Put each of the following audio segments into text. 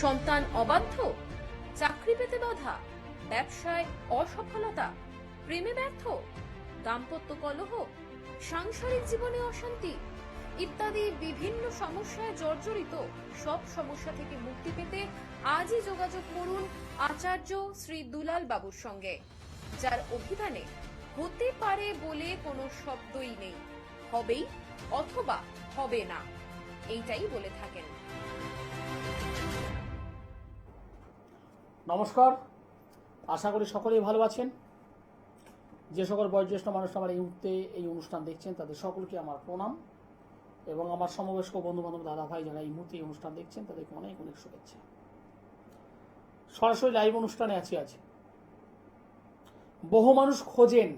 সন্তান অবাধ্য, চাকরি পেতে বাধা, ব্যবসায় অসফলতা, প্রেমে ব্যর্থ, দাম্পত্য কলহ, সাংসারিক জীবনে অশান্তি ইত্যাদি বিভিন্ন সমস্যায় জর্জরিত সব সমস্যা থেকে মুক্তি পেতে আজই যোগাযোগ করুন আচার্য শ্রী দুলাল বাবুর সঙ্গে, যার অভিধানে হতে পারে বলে কোনো শব্দই নেই, হবেই অথবা হবে না এইটাই বলে থাকেন। নমস্কার, আশা করি সকলেই ভালো আছেন। যে সকল বয়োজ্যেষ্ঠ মানুষ আমার এই মুহূর্তে এই অনুষ্ঠান দেখছেন তাদের সকলকে আমার প্রণাম এবং আমার সমবয়স্ক বন্ধু বান্ধব দাদা ভাই যারা এই মুহূর্তে এই অনুষ্ঠান দেখছেন তাদেরকে অনেক অনেক শুভেচ্ছা। সরাসরি লাইভ অনুষ্ঠানে আছি আজ। বহু মানুষ খোঁজেন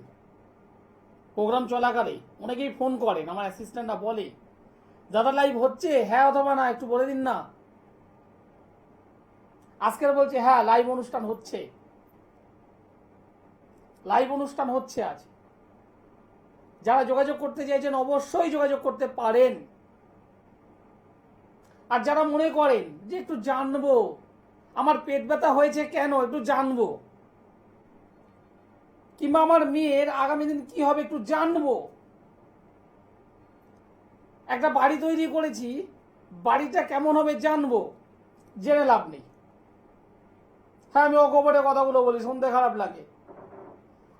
প্রোগ্রাম চলাকালে, অনেকেই ফোন করেন, আমার অ্যাসিস্ট্যান্টরা বলে দাদা লাইভ হচ্ছে, হ্যাঁ অথবা না একটু বলে দিন না। আজকের বলছে হ্যাঁ লাইভ অনুষ্ঠান হচ্ছে, লাইভ অনুষ্ঠান হচ্ছে আজ। যারা যোগাযোগ করতে চাইছেন অবশ্যই যোগাযোগ করতে পারেন। আর যারা মনে করেন যে একটু জানবো আমার পেট ব্যথা হয়েছে কেন, একটু জানবো, কিংবা আমার মেয়ের আগামী দিন কি হবে একটু জানবো, একটা বাড়ি তৈরি করেছি বাড়িটা কেমন হবে জানবো, জেনে লাভ নেই। হ্যাঁ আমি অকপটে কথাগুলো বলি, শুনতে খারাপ লাগে।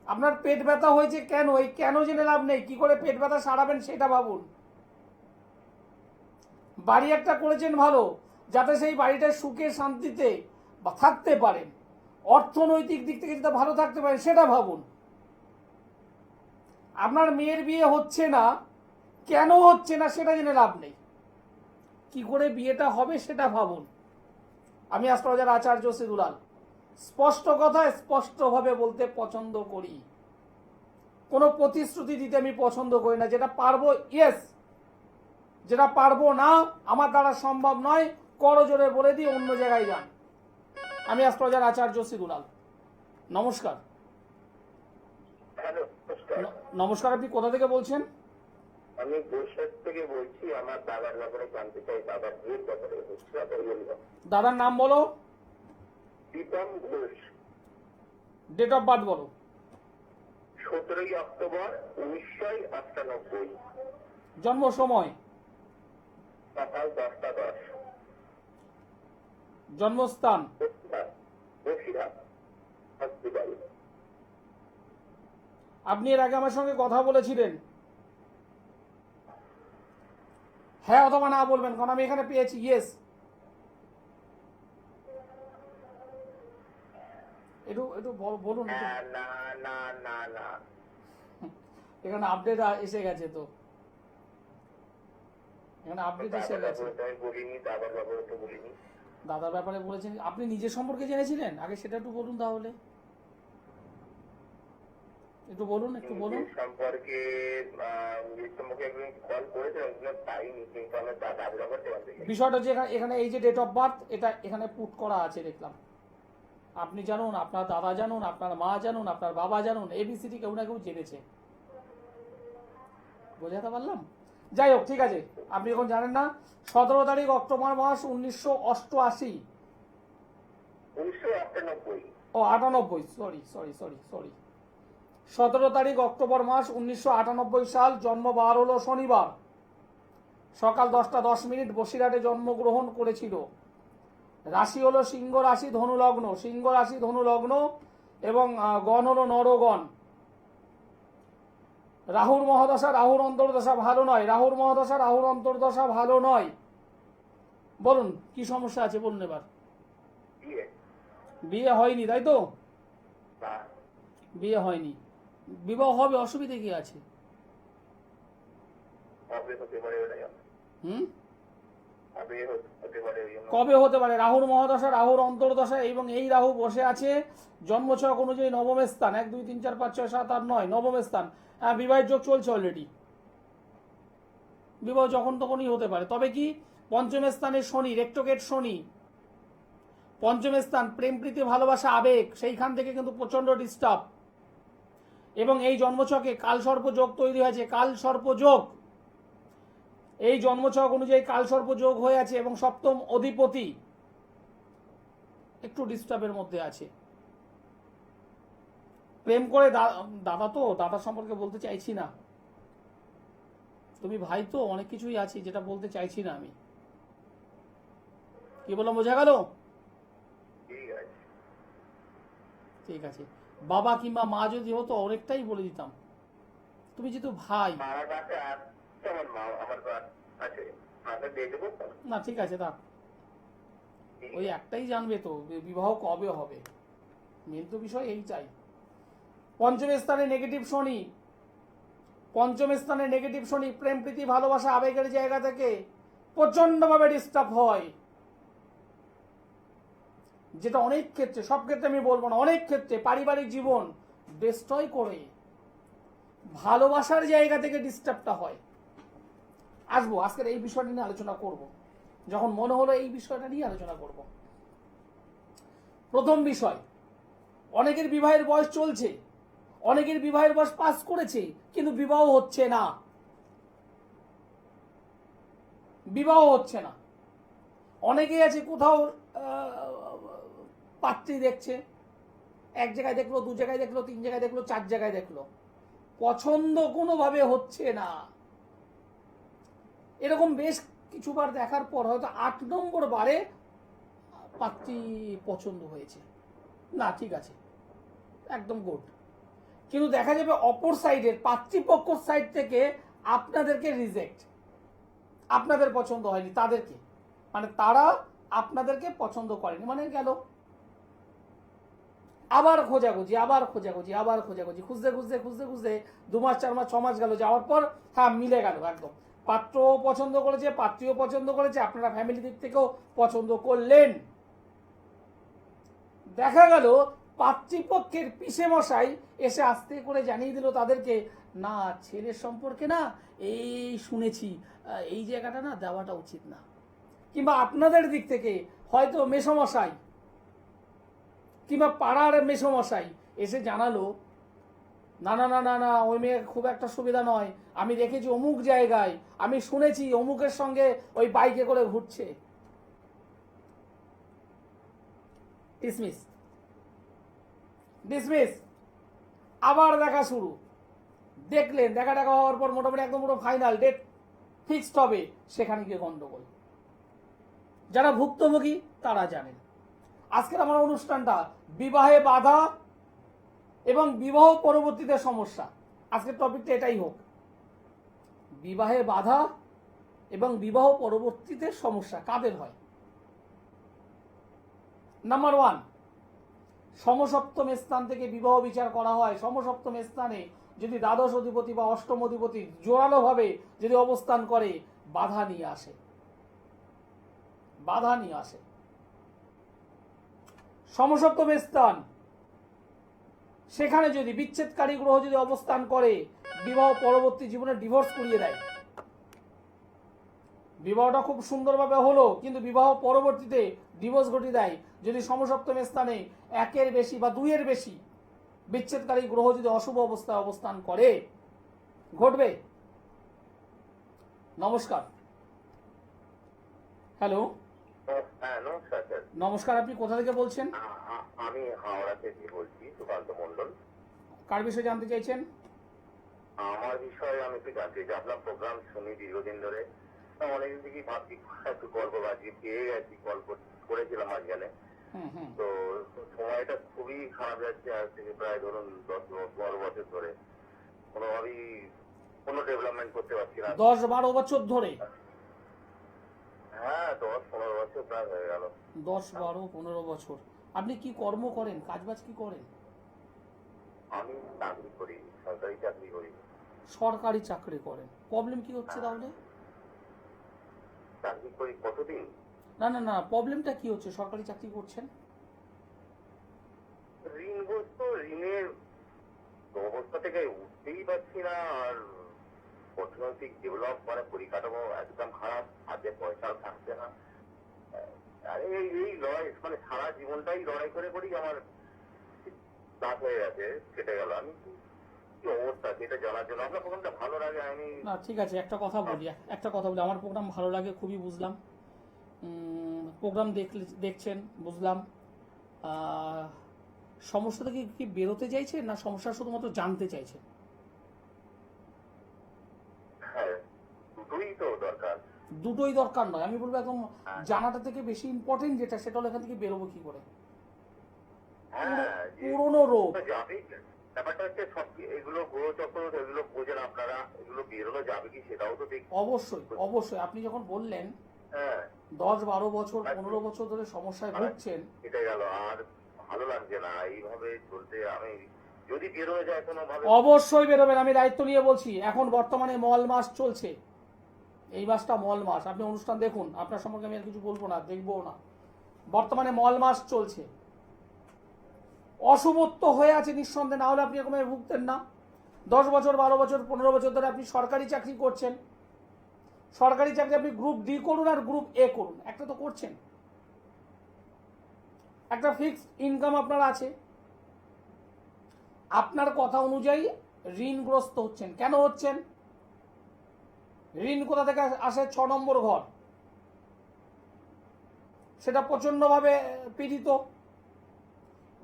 আপনার পেট ব্যথা হয়েছে কেন, এই কেন জেনে লাভ নেই, কি করে পেট ব্যথা সারাবেন সেটা ভাবুন। বাড়ি একটা করেছেন ভালো, যাতে সেই বাড়িটা সুখে শান্তিতে থাকতে পারেন, অর্থনৈতিক দিক থেকে যাতে ভালো থাকতে পারেন সেটা ভাবুন। আপনার মেয়ের বিয়ে হচ্ছে না, কেন হচ্ছে না সেটা জেনে লাভ নেই, কি করে বিয়েটা হবে সেটা ভাবুন। আমি অ্যাস্ট্রোলজার আচার্য শ্রী দুলাল স্পষ্ট কথা স্পষ্টভাবে বলতে পছন্দ করি, কোনো প্রতিশ্রুতি দিতে আমি পছন্দ করি না। যেটা পারবো ইয়েস, যেটা পারবো না আমার দ্বারা সম্ভব নয় করজোরে বলে দিয়ে অন্য জায়গায় যান। আমি অ্যাস্ট্রোলজার আচার্য শ্রী দুলাল। নমস্কার। নমস্কার, আপনি কোথা থেকে বলছেন? আমি বৈশাখ থেকে বলছি। আমার দাদার ব্যাপারে জানতে চাই, দাদার বিয়ের ব্যাপারে। দাদার নাম বলো। Pritam Ghosh. Date of birth বলো। 17 অক্টোবর 1998। জন্ম সময়? সকাল 10টা 10। জন্মস্থান? বসিরহাট হসপিটাল। আপনি এর আগে আমার সঙ্গে কথা বলেছিলেন? হ্যাঁ অথবা না বলবেন, কারণ আমি এখানে পেয়েছি ইয়েস। একটু একটু বলুন। না না না না না, এখানে আপডেট এসে গেছে, তো এখানে আপডেট এসে গেছে। বলিনি, দাদার ব্যাপারে তো বলিনি। দাদার ব্যাপারে বলেছেন, আপনি নিজের সম্পর্কে জেনেছিলেন আগে, সেটা একটু বলুন তাহলে। একটু বলুন, একটু বলুন সম্পর্কে। তোমাকে একদিন কল করেছিলাম, পাইনি, কিন্তু আমার দাদার ব্যাপারে জানতে চাই। বিষয়টা হচ্ছে এখানে এই যে ডেট অফ বার্থ, এটা এখানে পুট করা আছে দেখলাম। আপনি জানুন, আপনার দাদা জানুন, আপনার মা জানুন, আপনার বাবা জানুন, এবিসিডি কেউ না কেউ জেনেছে। বোঝাতে পারলাম? যাই হোক, ঠিক আছে, আপনি এখন জানেন না। 17 তারিখ অক্টোবর মাস 1988। 1998। ও 98, সরি সরি সরি সরি 17 তারিখ অক্টোবর মাস 1998 সাল। জন্মবার হলো শনিবার, সকাল 10টা 10 বসিরহাটে জন্মগ্রহণ করেছিল। রাশি হলো সিংহ রাশি, ধনু লগ্ন, সিংহ রাশি ধনু লগ্ন, এবং গণ হলো নরগণ। রাহুর মহাদশা, রাহুর অন্তর্দশা ভালো নয়, রাহুর মহাদশা, রাহুর অন্তর্দশা ভালো নয়। বলুন কি সমস্যা আছে, বলুন এবার। বিয়ে হয়নি তাই তো? বিয়ে হয়নি, বিবাহ হবে, অসুবিধে কি আছে? কবে হতে পারে? রাহুর মহাদশা, রাহুর অন্তর্দশা, এবং এই রাহু বসে আছে জন্মছক অনুযায়ী নবম স্থান, 1 2 3 4 5 6 7 8 9, নবম স্থান। বিবাহের যোগ চলছে অলরেডি, বিবাহ যখন তখনই হতে পারে। তবে কি পঞ্চম স্থানে শনি, রেক্টোগেট শনি, পঞ্চম স্থান প্রেম প্রীতি ভালোবাসা আবেগ, সেইখান থেকে কিন্তু প্রচন্ড ডিস্টার্ব। এবং এই জন্মছকে কালসর্প যোগ তৈরি হয়েছে, কালসর্প যোগ। এই জন্মছক অনুযায়ী কালসর্প যোগ হয়ে আছে, এবং সপ্তম অধিপতি একটু ডিস্টার্বের মধ্যে আছে। প্রেম করে দাদা তো দাদা সম্পর্কে বলতে চাইছি না, তুমি ভাই তো অনেক কিছুই আছে যেটা বলতে চাইছি না আমি। কি বললাম বোঝা গেল? ঠিক আছে। ঠিক আছে, বাবা কিংবা মা যদি হতো অনেকটাই বলে দিতাম। তুমি যেহেতু ভাই, আমার কাছে আছে, আমার মা আমার আছে, আমাকে দিয়ে দেবো তো? না ঠিক আছে থাক, ওই একটাই জানবে তো বিবাহ কবে হবে, মেন তো বিষয় এই চাই। পঞ্চম স্থানে নেগেটিভ শনি, পঞ্চম স্থানে নেগেটিভ শনি প্রেম প্রীতি ভালোবাসা আবেগের জায়গা থেকে প্রচন্ডভাবে ডিস্টার্ব হয়, যেটা অনেক ক্ষেত্রে, সব ক্ষেত্রে আমি বলবো না, অনেক ক্ষেত্রে পারিবারিক জীবন ডিস্ট্রয় করে, ভালোবাসার জায়গা থেকে ডিস্টার্বটা হয়। আসবো আজকের এই বিষয়টা নিয়ে আলোচনা করব, যখন মনে হলো এই বিষয়টা নিয়ে আলোচনা করব। প্রথম বিষয়, অনেকের বিবাহের বয়স চলছে, অনেকের বিবাহের বয়স পাস করেছে, কিন্তু বিবাহ হচ্ছে না, বিবাহ হচ্ছে না। অনেকেই আছে কোথাও পাত্রী দেখছে, এক জায়গায় দেখলো, দু জায়গায় দেখলো, তিন জায়গায় দেখলো, চার জায়গায় দেখলো, পছন্দ কোনোভাবে হচ্ছে না। এরকম বেশ কিছুবার দেখার পর হয়তো 8 নম্বর বারে পাত্রী পছন্দ হয়েছে, না ঠিক আছে, একদম গুড, কিন্তু দেখা যাবে অপর সাইডের পাত্রীপক্ষ সাইড থেকে আপনাদেরকে রিজেক্ট, আপনাদের পছন্দ হয়নি তাদেরকে, মানে তারা আপনাদেরকে পছন্দ করেনি, মানে গেল আবার খোঁজাখুঁজি, আবার খোঁজাখুঁজি, আবার খোঁজাখুঁজি, খুঁজতে খুঁজতে খুঁজতে খুঁজতে 2 মাস 4 মাস 6 মাস গেল, যাওয়ার পর হ্যাঁ মিলে গেল একদম, পাত্রও পছন্দ করেছে, পাত্রীও পছন্দ করেছে, আপনারা ফ্যামিলি দিক থেকেও পছন্দ করলেন। দেখা গেল পাত্রীপক্ষের পিসে মশাই এসে আস্তে করে জানিয়ে দিল তাদেরকে, না ছেলের সম্পর্কে না এই শুনেছি, এই জায়গাটা না দেওয়াটা উচিত না। কিংবা আপনাদের দিক থেকে হয়তো মেসমশাই কিংবা পাড়ার মেসমশাই এসে জানালো, না না না না না ওই মেয়ে খুব একটা সুবিধা নয়, আমি দেখেছি অমুক জায়গায়, আমি শুনেছি অমুকের সঙ্গে ওই বাইকে করে ঘুরছে, ডিসমিস ডিসমিস, আবার দেখা শুরু, দেখলেন দেখা দেখা হওয়ার পর মোটামুটি একদম পুরো ফাইনাল ডেট ফিক্সড হবে, সেখানে গিয়ে গন্ডগোল। যারা ভুক্তভোগী তারা জানেন। আজকের আমার অনুষ্ঠানটা বিবাহে বাধা এবং বিবাহ পরবর্তীতে সমস্যা, আজকের টপিকটা এটাই হোক, বিবাহে বাধা এবং বিবাহ পরবর্তীতে সমস্যা কাদের হয়। নাম্বার 1, সমসপ্তম স্থান থেকে বিবাহ বিচার করা হয়। সমসপ্তম স্থানে যদি দ্বাদশ অধিপতি বা অষ্টম অধিপতি জোরালো ভাবে যদি অবস্থান করে, বাধা নিয়ে আসে, বাধা নিয়ে আসে। সমসপ্তম স্থান, সেখানে যদি বিচ্ছেদকারী গ্রহ যদি অবস্থান করে, বিবাহ পরবর্তী জীবনে ডিভোর্স করিয়ে দেয়। বিবাহটা খুব সুন্দরভাবে হলো, কিন্তু বিবাহ পরবর্তীতে ডিভোর্স ঘটিয়ে দেয় যদি সমসপ্তম স্থানে 1-এর বেশি বা 2-এর বেশি বিচ্ছেদকারী গ্রহ যদি অশুভ অবস্থায় অবস্থান করে, ঘটবে। নমস্কার, হ্যালো, হ্যাঁ নমস্কার স্যার। নমস্কার, আপনি কোথা থেকে বলছেন? আমি হাওড়া থেকে বলছি, সুকান্ত মন্ডল। কার বিষয়ে জানতে চাইছেন? আমার বিষয়ে আমি একটু জানতে চাই, আপনার প্রোগ্রাম শুনি দীর্ঘদিন ধরে, অনেকদিন থেকেই ভাবছি একটু গল্প বাজি পেয়ে গেছি, গল্প করেছিলাম মাঝখানে, তো সময়টা খুবই খারাপ যাচ্ছে, আজ থেকে প্রায় ধরুন 10-12 বছর ধরে কোনোভাবেই কোনো ডেভেলপমেন্ট করতে পারছি না। 10-12 বছর ধরে? হ্যাঁ 10-15 বছর প্রায় হয়ে গেল। 10-12-15 বছর। আপনি কি কর্ম করেন, কাজবাজ কি করেন? আমি চাকরি করি, সরকারি চাকরি করি। সরকারি চাকরি করেন, প্রবলেম কি হচ্ছে তাহলে? চাকরি করি কতদিন? না না না, প্রবলেমটা কি হচ্ছে? সরকারি চাকরি করছেন, ঋণগ্রস্ত, ঋণের অবস্থা থেকে উঠতেই পারছি না, আর অর্থনৈতিক ডেভেলপ মানে পরিকাঠামো একদম খারাপ, হাতে পয়সাও থাকছে না। আরে এই লড়াই মানে সারা জীবনটাই লড়াই করে করি, আমার দাঁত হয়ে গেছে, কেটে গেল। আমি কি অবস্থা সেটা জানার জন্য আপনার প্রোগ্রামটা ভালো লাগে। আমি না ঠিক আছে, একটা কথা বলি, আমার প্রোগ্রাম ভালো লাগে খুবই, বুঝলাম, প্রোগ্রাম দেখছেন বুঝলাম, আহ, সমস্যা থেকে কি বেরোতে চাইছে না সমস্যা শুধুমাত্র জানতে চাইছে? হ্যাঁ, দুটোই তো দরকার। দুটোই দরকার নয়, আমি বলবো একদম জানাটা থেকে বেশি ইম্পর্টেন্ট যেটা সেটা হলো এখান থেকে বেরোবো কি করে। হ্যাঁ, পুরনো রোগ। যাবে, ব্যাপারটা হচ্ছে সব এগুলো গ্রহচক্র এগুলো বোঝেন আপনারা, এগুলো বেরোনো যাবে কি সেটাও তো দেখি। অবশ্যই অবশ্যই, আপনি যখন বললেন হ্যাঁ, 10-12 বছর 15 বছর ধরে সমস্যায় ভুগছেন, এটা গেল, আর ভালো লাগছে না এইভাবে চলতে। আমি যদি বেরোনো যায় কোনো ভাবে। অবশ্যই বেরোবেন, আমি দায়িত্ব নিয়ে বলছি। এখন বর্তমানে মল মাস চলছে, এই মাসটা মল মাস। আপনি অনুষ্ঠান দেখুন, আপনার সম্পর্কে আমি আর কিছু বলবো না, দেখবো না। বর্তমানে মল মাস চলছে, অশুভত্ব হয়ে আছে নিঃসন্দেহে, না হলে আপনি এরকম ভুগতেন না। 10 বছর 12 বছর 15 বছর ধরে আপনি সরকারি চাকরি করছেন। সরকারি চাকরি আপনি গ্রুপ ডি করুন আর গ্রুপ এ করুন, একটা তো করছেন, একটা ফিক্সড ইনকাম আপনার আছে। আপনার কথা অনুযায়ী ঋণগ্রস্ত হচ্ছেন। কেন হচ্ছেন? ঋণ কোথা থেকে আসে? 6 নম্বর ঘর, সেটা প্রচন্ডভাবে পীড়িত।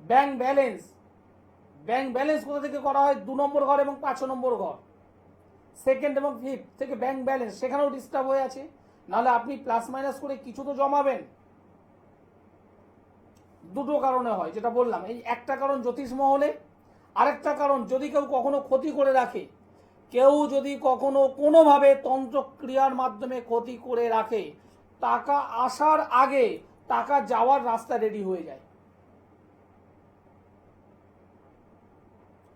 ব্যাংক ব্যালেন্স কোথা থেকে করা হয়? 2 নম্বর ঘর এবং 5 নম্বর ঘর, সেকেন্ড এবং ফিফথ থেকে ব্যাংক ব্যালেন্স, সেখানেও ডিস্টার্ব হয়ে আছে। নাহলে আপনি প্লাস মাইনাস করে কিছু তো জমাবেন। দুটো কারণে হয়, যেটা বললাম। এই একটা কারণ জ্যোতিষ মহলে, আরেকটা কারণ যদি কেউ কখনো ক্ষতি করে রাখে, কেউ যদি কখনো কোনোভাবে তন্ত্রক্রিয়ার মাধ্যমে ক্ষতি করে রাখে, টাকা আসার আগে টাকা যাওয়ার রাস্তা রেডি হয়ে যায়।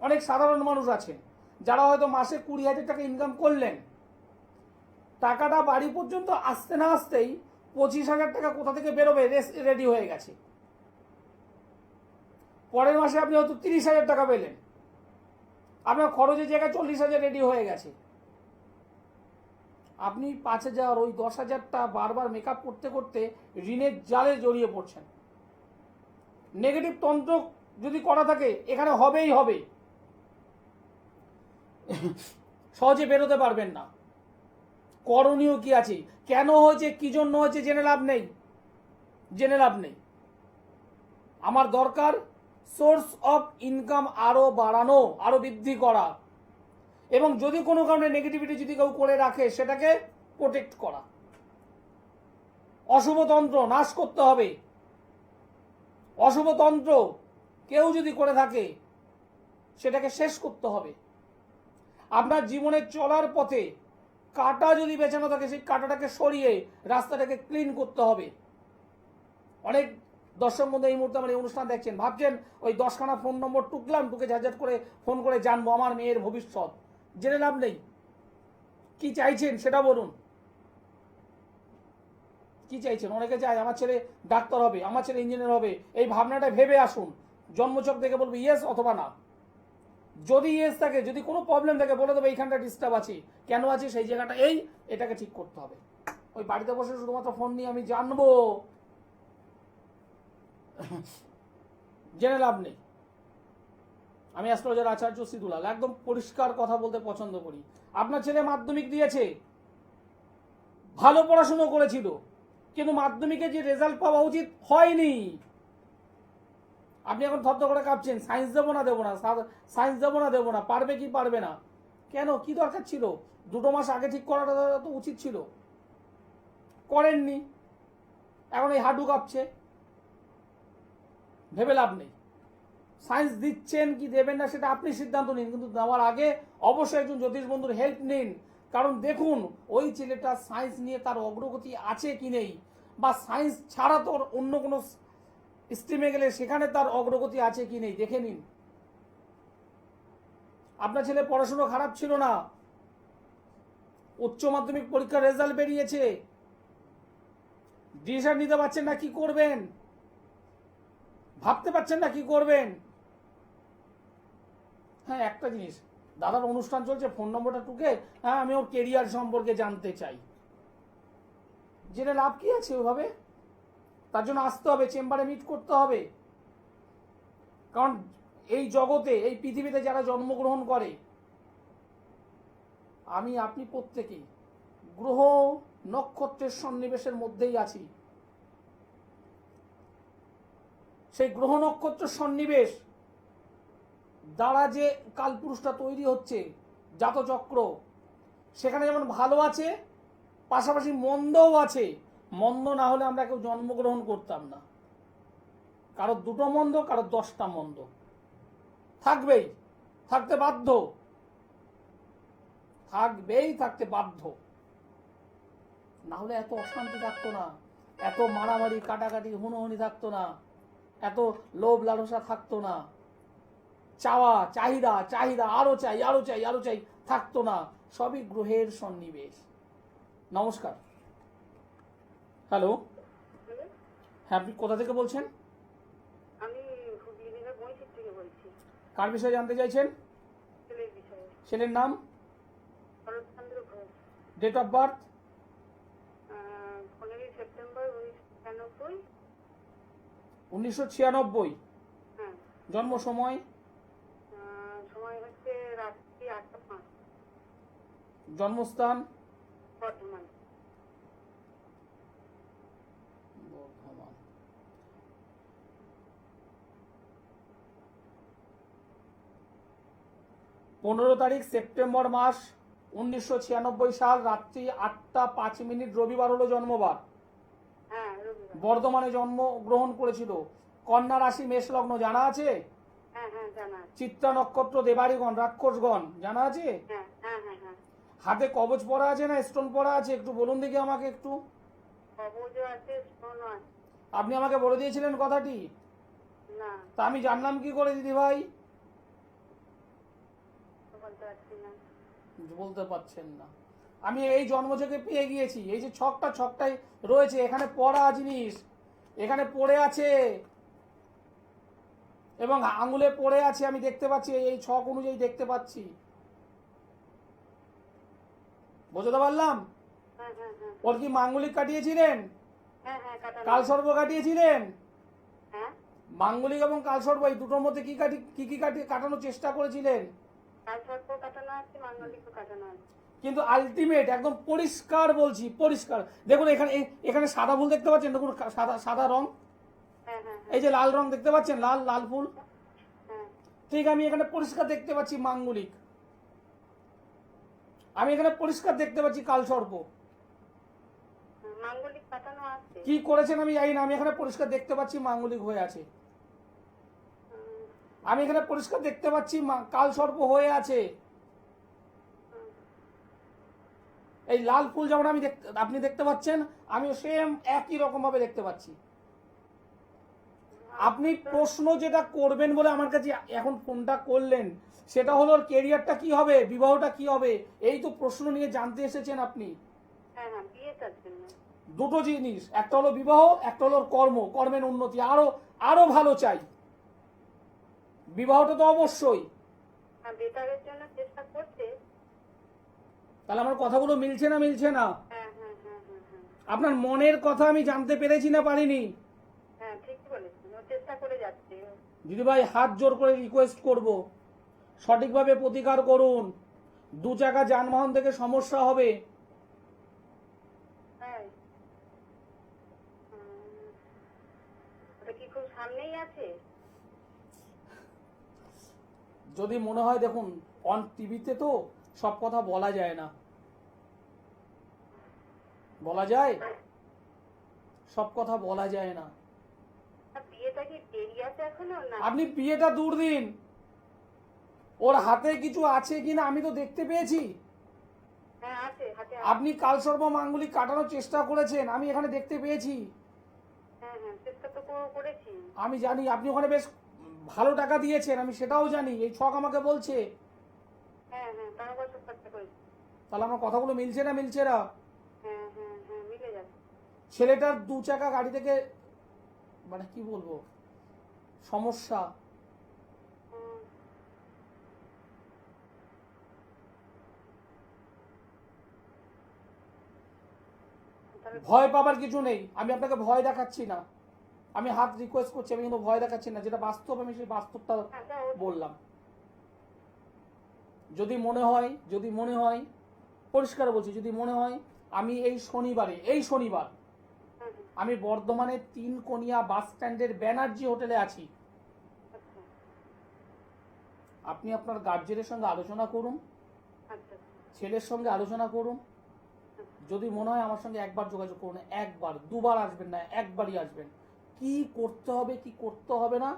অনেক সাধারণ মানুষ আছেন যারা হয়তো মাসে 20,000 টাকা ইনকাম করলেন, টাকাটা বাড়ি পর্যন্ত আসতে না আসতেই 25,000 টাকা কোথা থেকে বেরোবে রেডি হয়ে গেছে। পরের মাসে আপনি হয়তো 30,000 টাকা পেলেন, আপনার খরচের জায়গায় 40,000 রেডি হয়ে গেছে। আপনি 5,000 ওই 10,000টা বারবার মেকআপ করতে করতে ঋণের জালে জড়িয়ে পড়ছেন। নেগেটিভ তন্ত্র যদি করা থাকে এখানে হবেই হবে, সহজে বেরোতে পারবেন না। করণীয় কি আছে? কেন হয়েছে, কি জন্য হয়েছে জেনে লাভ নেই। আমার দরকার সোর্স অফ ইনকাম আরো বাড়ানো, আরো বৃদ্ধি করা, এবং যদি কোনো কারণে নেগেটিভিটি যদি কেউ করে রাখে সেটাকে প্রোটেক্ট করা। অশুভ তন্ত্র নাশ করতে হবে। অশুভ তন্ত্র কেউ যদি করে থাকে সেটাকে শেষ করতে হবে। আপনার জীবনে চলার পথে কাঁটা যদি বেছানো থাকে সেই কাঁটাটাকে সরিয়ে রাস্তাটাকে ক্লিন করতে হবে। অনেক দর্শক বন্ধু এই মুহূর্তে আমার এই অনুষ্ঠান দেখছেন, ভাবছেন ওই 10খানা ফোন নম্বর টুকে ঝাঁঝাট করে ফোন করে জানবো আমার মেয়ের ভবিষ্যৎ। জেনে লাভ নেই। কি চাইছেন সেটা বলুন, কি চাইছেন? অনেকে চায় আমার ছেলে ডাক্তার হবে, আমার ছেলে ইঞ্জিনিয়ার হবে। এই ভাবনাটা ভেবে আসুন, জন্মছক দেখে বলবে ইয়েস অথবা না। যদি ইয়েস থাকে, যদি কোনো প্রবলেম থাকে বলে দেবে এইখানটা ডিস্টার্ব আছে, কেন আছে সেই জায়গাটা এটাকে ঠিক করতে হবে। ওই বাড়িতে বসে শুধুমাত্র ফোন নিয়ে আমি জানবো, জেনে লাভ নেই। আমি অ্যাস্ট্রোলজার আচার্য সি দুলাল, একদম পরিষ্কার কথা বলতে পছন্দ করি। আপনার ছেলে মাধ্যমিক দিয়েছে, ভালো পড়াশুনো করেছিল, কিন্তু মাধ্যমিকে যে রেজাল্ট পাওয়া উচিত হয়নি। আপনি এখন থরথর করে কাঁপছেন, সায়েন্স দেবো না দেবো না, পারবে কি পারবে না। কেন? কি দরকার ছিল? 2 মাস আগে ঠিক করাটা তো উচিত ছিল, করেননি। এখন এই হাঁটু কাঁপছে, ভেবে লাভ নেই। সায়েন্স দিচ্ছেন কি দেবেন না সেটা আপনি সিদ্ধান্ত নিন, কিন্তু দেওয়ার আগে অবশ্যই একজন জ্যোতিষ বন্ধুর হেল্প নিন। কারণ দেখুন ওই ছেলেটা সায়েন্স নিয়ে তার অগ্রগতি আছে কি নেই, বা সায়েন্স ছাড়া তোর অন্য কোনো স্ট্রিমে গেলে সেখানে তার অগ্রগতি আছে কি নেই দেখে নিন। আপনার ছেলে পড়াশোনা খারাপ ছিল না, উচ্চ মাধ্যমিক পরীক্ষার রেজাল্ট বেরিয়েছে, ডিসিশন নিতে পারছেন না কি করবেন, ভাবতে পারছেন না কি করবেন। হ্যাঁ, একটা জিনিস, দাদার অনুষ্ঠান চলছে, ফোন নম্বরটা টুকে, হ্যাঁ আমি ওর কেরিয়ার সম্পর্কে জানতে চাই, জেনে লাভ কি আছে? ওইভাবে তার জন্য আসতে হবে, চেম্বারে মিট করতে হবে। কারণ এই জগতে, এই পৃথিবীতে যারা জন্মগ্রহণ করে, আমি আপনি প্রত্যেকেই গ্রহ নক্ষত্রের সন্নিবেশের মধ্যেই আছি। সেই গ্রহ নক্ষত্র সন্নিবেশ দ্বারা যে কালপুরুষটা তৈরি হচ্ছে জাতচক্র, সেখানে যেমন ভালো আছে পাশাপাশি মন্দও আছে। মন্দ না হলে আমরা কেউ জন্মগ্রহণ করতাম না। কারো দুটো মন্দ, কারো 10টা মন্দ থাকবেই, থাকতে বাধ্য, থাকতে বাধ্য। না হলে এত অশান্তি থাকতো না, এত মারামারি কাটাকাটি হুনোহুনি থাকতো না, এত লোভ লালসা থাকতো না, চাওয়া চাহিদা চাহিদা আরো চাই আরো চাই আরো চাই থাকতো না। সবই গ্রহের সন্নিবেশ। নমস্কার। হ্যালো, হ্যাঁ, আপনি কোথা থেকে বলছেন? আমি হুগলি জেলার বইচির থেকে বলছি। কার বিষয়ে জানতে চাইছেন? ছেলের বিষয়ে। ছেলের নাম? Saratchandra Ghosh. Date of birth? 15 September 1996। 1996। হ্যাঁ। জন্ম সময়? সময় হচ্ছে রাত্রি 8:05। জন্মস্থান? বর্ধমান। বর্ধমান। পনেরো তারিখ সেপ্টেম্বর মাস 1996 সাল, রাত্রি 8:05 রবিবার হলো জন্মবার। হ্যাঁ, রবিবার। বর্ধমানে জন্মগ্রহণ করেছিল। কন্যা রাশি মেষ লগ্ন জানা আছে? হ্যাঁ হ্যাঁ, জানা আছে। চিত্রা নক্ষত্র দেবাড়িগণ রাক্ষসগণ জানা আছে? হ্যাঁ হ্যাঁ হ্যাঁ হ্যাঁ। হাতে কবচ পরা আছে না স্টোন পরা আছে? একটু বলুন দেখি আমাকে একটু। কবজও আছে, স্টোনও আছে। আপনি আমাকে বলে দিয়েছিলেন কথাটি, না, তা আমি জানলাম কি করে দিদি ভাই? বলতে পারছি না। বলতে পারছেন না। আমি এই জন্ম থেকে পেয়ে গিয়েছি। এই যে ছকটাই রয়েছে, এখানে পড়া জিনিস এখানে পড়ে আছে এবং আঙুলে পড়ে আছে, আমি দেখতে পাচ্ছি, এই ছক অনুযায়ী দেখতে পাচ্ছি। বুঝতে পারলাম? হ্যাঁ হ্যাঁ হ্যাঁ ওর কি মাঙ্গলিক কাটিয়েছিলেন? হ্যাঁ হ্যাঁ, কাটানো। কালসর্প কাটিয়েছিলেন? হ্যাঁ, মাঙ্গলিক এবং কালসর্প এই দুটোর মধ্যে কি কাটানোর চেষ্টা করেছিলেন? কালসর্প কাটানো আছে, মাঙ্গলিকও কাটানো আছে। কিন্তু আলটিমেট একদম পরিষ্কার বলছি, পরিষ্কার। দেখুন এখানে সাদা ফুল দেখতে পাচ্ছেন, দেখুন সাদা রং। হ্যাঁ হ্যাঁ এই যে লাল রং দেখতে পাচ্ছেন, লাল ফুল। হ্যাঁ। ঠিক, আমি এখানে পরিষ্কার দেখতে পাচ্ছি মাঙ্গলিক, আমি এখানে পরিষ্কার দেখতে পাচ্ছি কালসর্প। মাঙ্গলিক কাটানো আছে। কি করেছেন আমি জানি না, আমি এখানে পরিষ্কার দেখতে পাচ্ছি মাঙ্গলিক হয়ে আছে। আমি এখানে পরিষ্কার দেখতে পাচ্ছি কালসর্প হয়ে আছে। এই লাল ফুল যেমন আপনি দেখতে পাচ্ছেন, আমি সেম একই রকম ভাবে দেখতে পাচ্ছি। আপনি প্রশ্ন যেটা করবেন বলে আমার কাছে এখন ফোনটা করলেন, সেটা হলো কেরিয়ারটা কি হবে, বিবাহটা কি হবে, এই তো প্রশ্ন নিয়ে জানতে এসেছেন আপনি। হ্যাঁ হ্যাঁ, বিয়েটার জন্য। দুটো জিনিস, একটা হলো বিবাহ, একটা হলো কর্মের উন্নতি, আরো ভালো চাই। বিবাহটা তো অবশ্যই। হ্যাঁ, বেটারের জন্য চেষ্টা করছে। তাহলে আমার কথাগুলো মিলছে না? হ্যাঁ হ্যাঁ হ্যাঁ হ্যাঁ হ্যাঁ আপনার মনের কথা আমি জানতে পেরেছি না পারিনি? হ্যাঁ, ঠিকই বলেছেন, ও চেষ্টা করে যাচ্ছে। দিদি ভাই, হাত জোর করে রিকোয়েস্ট করব, সঠিকভাবে প্রতিকার করুন। 2 চাকা যানবাহন থেকে সমস্যা হবে। হ্যাঁ। ওটা কি খুব সামনেই আছে? যদি মনে হয়, দেখুন অন টিভিতে তো সব কথা বলা যায় না। বলা যায়? সব কথা বলা যায় না। আর বিয়েটা কি দেরি আছে এখনো না? আপনি বিয়েটা দূর দিন, ওর হাতে কিছু আছে কিনা আমি তো দেখতে পেয়েছি। হ্যাঁ, আছে, হাতে আছে। আপনি কালসর্প মাঙ্গলিক কাটানোর চেষ্টা করেছেন, আমি এখানে দেখতে পেয়েছি। হ্যাঁ হ্যাঁ, চেষ্টা তো করেছি। আমি জানি আপনি ওখানে বেশ ভালো টাকা দিয়েছেন, আমি সেটাও জানি। এই ছক আমাকে বলছে। হ্যাঁ হ্যাঁ, টাকা পয়সা খরচা করেছি। তাহলে আমার কথাগুলো মিলছে না? হ্যাঁ হ্যাঁ হ্যাঁ, মিলে যাচ্ছে। ছেলেটার 2 চাকা গাড়ি থেকে, মানে কি বলবো, সমস্যা। হুম। তাহলে ভয় পাবার কিছু নেই, আমি আপনাকে ভয় দেখাচ্ছি না। আমি হাত রিকোয়েস্ট করছি, আমি কিন্তু ভয় দেখাচ্ছি না। যেটা বাস্তব আমি সেই বাস্তবটা হ্যাঁ, তা ও- বললাম। যদি মনে হয় পরিষ্কার বলছি, যদি মনে হয় আমি এই শনিবার হ্যাঁ হ্যাঁ আমি বর্ধমানের 3 কোনিয়া বাস স্ট্যান্ডের ব্যানার্জি হোটেলে আছি। আচ্ছা আপনি আপনার গার্জেনের সঙ্গে আলোচনা করুন, আচ্ছা ছেলের সঙ্গে আলোচনা করুন। যদি মনে হয় আমার সঙ্গে একবার যোগাযোগ করুন, একবার, দুবার আসবেন না, একবারই আসবেন। কি করতে হবে কি করতে হবে না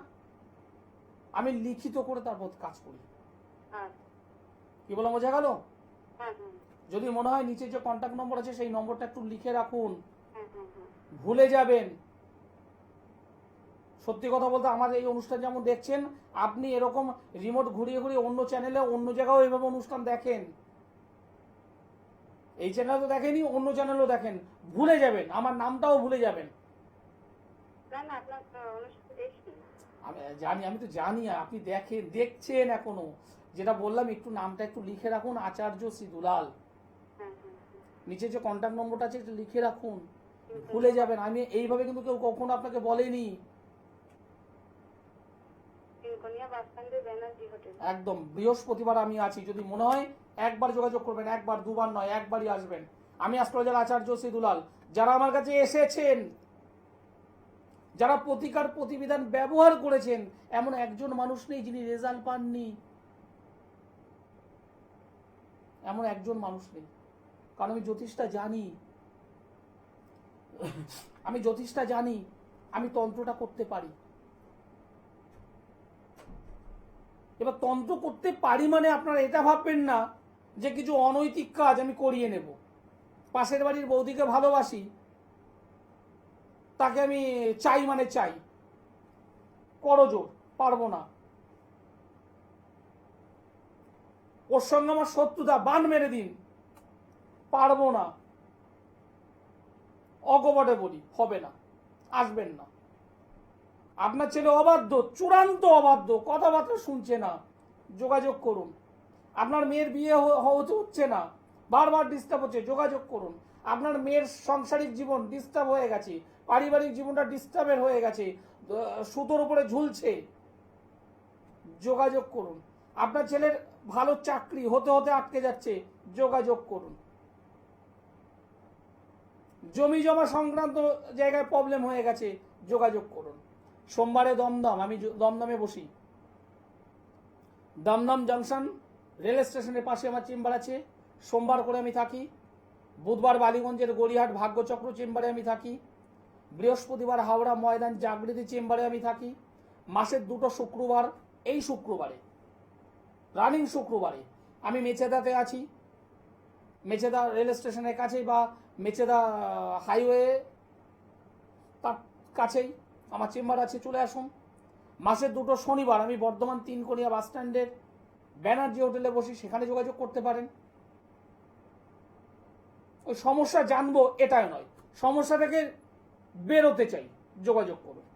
আমি লিখিত করে তারপর কাজ করি। আচ্ছা কি বলা বোঝা গেল? হ্যাঁ হ্যাঁ যদি মনে হয় নিচে যে কন্ট্যাক্ট নম্বর আছে সেই নম্বরটা একটু লিখে রাখুন, হ্যাঁ হ্যাঁ হ্যাঁ ভুলে যাবেন। সত্যি কথা বলতে আমার এই অনুষ্ঠান যেমন দেখছেন, আপনি এরকম রিমোট ঘুরিয়ে ঘুরিয়ে অন্য চ্যানেলে অন্য জায়গাও এইভাবে অনুষ্ঠান দেখেন, এই চ্যানেল তো দেখেনি, অন্য চ্যানেলও দেখেন, ভুলে যাবেন, আমার নামটাও ভুলে যাবেন। না না আপনার অনুষ্ঠান দেখি আমি জানি, আমি তো জানি আপনি দেখছেন এখনো। যেটা বললাম একটু নামটা একটু লিখে রাখুন, আচার্য শ্রী দুলাল। হ্যাঁ হ্যাঁ হ্যাঁ নিচে যে কন্ট্যাক্ট নম্বরটা আছে একটু লিখে রাখুন, ভুলে যাবেন। আমি এইভাবে কিন্তু কেউ কখনো আপনাকে বলেনি। তিনকোনিয়া বাস স্ট্যান্ডে ব্যানার্জি হোটেল। একদম বৃহস্পতিবার আমি আছি, যদি মনে হয় একবার যোগাযোগ করবেন, একবার দুবার নয়, একবারই আসবেন। আমি অ্যাস্ট্রোলজার আচার্য শ্রী দুলাল। যারা আমার কাছে এসেছেন, যারা প্রতিকার প্রতিবিধান ব্যবহার করেছেন, এমন একজন মানুষ নেই যিনি রেজাল্ট পাননি, এমন একজন মানুষ নেই। কারণ আমি জ্যোতিষটা জানি, আমি জ্যোতিষটা জানি, আমি তন্ত্রটা করতে পারি। এবার তন্ত্র করতে পারি মানে আপনারা এটা ভাববেন না যে কিছু অনৈতিক কাজ আমি করিয়ে নেব। পাশের বাড়ির বৌদিকে ভালোবাসি, তাকে আমি চাই মানে চাই, করজোর, পারবো না। ওর সঙ্গে আমার শত্রুতা, বান মেরে দিন, পারবো না। অকপটে বলি, হবে না, আসবেন না। আপনার ছেলে অবাধ্য, চূড়ান্ত অবাধ্য, কথাবার্তা শুনছে না, যোগাযোগ করুন। আপনার মেয়ের বিয়ে হচ্ছে না, বারবার ডিস্টার্ব হচ্ছে, যোগাযোগ করুন। আপনার মেয়ের সাংসারিক জীবন ডিস্টার্ব হয়ে গেছে, পারিবারিক জীবনটা ডিস্টার্বের হয়ে গেছে, সুতোর উপরে ঝুলছে, যোগাযোগ করুন। আপনার ছেলের ভালো চাকরি হতে হতে আটকে যাচ্ছে, যোগাযোগ করুন। জমি জমা সংক্রান্ত জায়গায় প্রবলেম হয়ে গেছে, যোগাযোগ করুন। সোমবারে দমদম, আমি দমদমে বসি, দমদম জংশন রেল স্টেশনের পাশে আমার চেম্বার আছে, সোমবার করে আমি থাকি। বুধবার বালিগঞ্জের গড়িয়াহাট ভাগ্যচক্র চেম্বারে আমি থাকি। বৃহস্পতিবার হাওড়া ময়দান জাগৃতি চেম্বারে আমি থাকি। মাসের 2টো শুক্রবার, এই শুক্রবারে, রানিং শুক্রবারে আমি মেচেদাতে আছি। মেচেদা রেল স্টেশনের কাছেই বা মেচেদা হাইওয়ে তার কাছেই আমার চেম্বার আছে, চলে আসুন। মাসের 2টো শনিবার আমি বর্ধমান 3 কোনিয়া বাস স্ট্যান্ডের ব্যানার্জি হোটেলে বসি, সেখানে যোগাযোগ করতে পারেন। ওই সমস্যা জানবো এটাই নয়, সমস্যা থেকে বেরোতে চাই, যোগাযোগ করুন।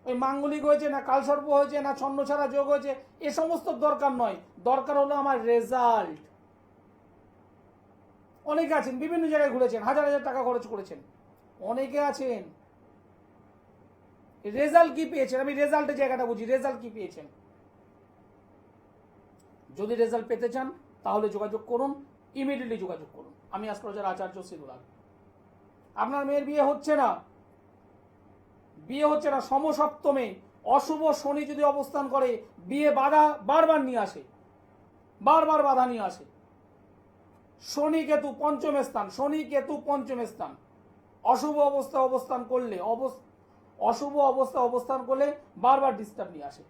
ওই মাঙ্গলিক হয়েছে না, কালসর্প হয়েছে না, ছন্ন ছাড়া যোগ হয়েছে, এ সমস্ত দরকার নয়। দরকার হলো আমার রেজাল্ট। অনেকে আছেন বিভিন্ন জায়গায় ঘুরেছেন, হাজার হাজার টাকা খরচ করেছেন, অনেকে আছেন রেজাল্ট কি পেয়েছেন, আমি রেজাল্টের জায়গাটা বুঝি, রেজাল্ট কি পেয়েছেন। যদি রেজাল্ট পেতে চান তাহলে যোগাযোগ করুন, ইমিডিয়েটলি যোগাযোগ করুন। আমি অ্যাস্ট্রোলজার আচার্য শ্রী দুলাল। আপনার মেয়ের বিয়ে হচ্ছে না, বিয়ে হচ্ছে না, সমসপ্তমে অশুভ শনি যদি অবস্থান করে, বিয়ে বাধা বারবার নিয়ে আসে, বারবার বাধা নিয়ে আসে। শনি কেতু পঞ্চম স্থান, শনি কেতু পঞ্চম স্থান, অশুভ অবস্থা অবস্থান করলে, অশুভ অবস্থা অবস্থান করলে বারবার ডিস্টার্ব নিয়ে আসে।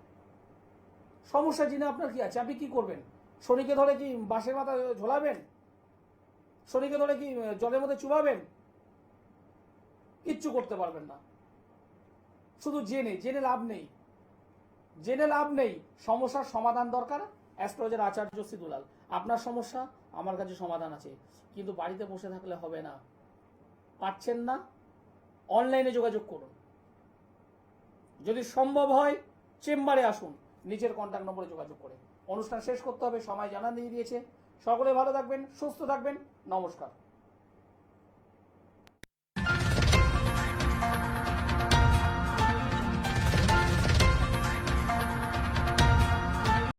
সমস্যা জেনে আপনার কি আছে, আপনি কি করবেন? শনিকে ধরে কি বাঁশের মাথা ঝোলাবেন? শনিকে ধরে কি জলের মধ্যে চুবাবেন? কিচ্ছু করতে পারবেন না। শুধু জেনে লাভ নেই, জেনে লাভ নেই। সমস্যার সমাধান দরকার, অ্যাস্ট্রোলজার আচার্য শ্রী দুলাল। আপনার সমস্যা আমার কাছে সমাধান আছে, কিন্তু বাড়িতে বসে থাকলে হবে না। পারছেন না, অনলাইনে যোগাযোগ করুন। যদি সম্ভব হয় চেম্বারে আসুন, নিচের কন্ট্যাক্ট নম্বরে যোগাযোগ করে। অনুষ্ঠান শেষ করতে হবে, সময় জানা দিয়ে দিয়েছে। সকলে ভালো থাকবেন, সুস্থ থাকবেন, নমস্কার।